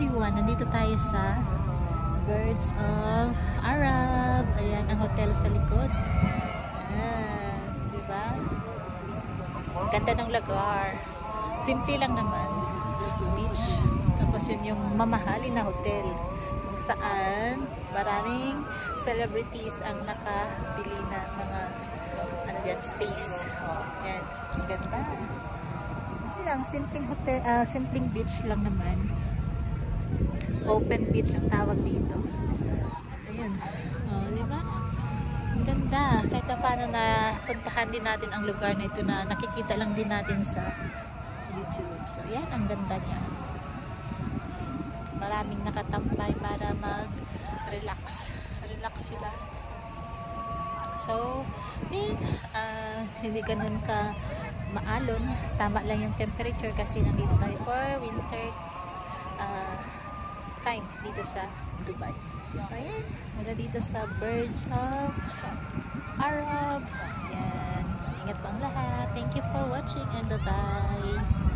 everyone! Nandito tayo sa Birds of Arab. Ayan ang hotel sa likod. Ayan, diba? Ganda ng lugar. Simple lang naman. Beach. Tapos yun yung mamahalin na hotel. Kung saan maraming celebrities ang nakabili na mga ano yan, space. Ayan, ganda. Lang, simpleng hotel, simpleng beach lang naman. Open beach ang tawag dito. Ayun. Oh, di ba? Ang ganda. Kahit paano na puntahan din natin ang lugar na ito na nakikita lang din natin sa YouTube. So, yan ang ganda niya. Maraming nakatambay para mag-relax. Relax sila. So, yun, hindi ganun ka maalon, tama lang yung temperature kasi nandito tayo for winter time dito sa Dubai. Ayan, mula dito sa Birds of Arab. Ayan, ingat po ang lahat. Thank you for watching and bye-bye.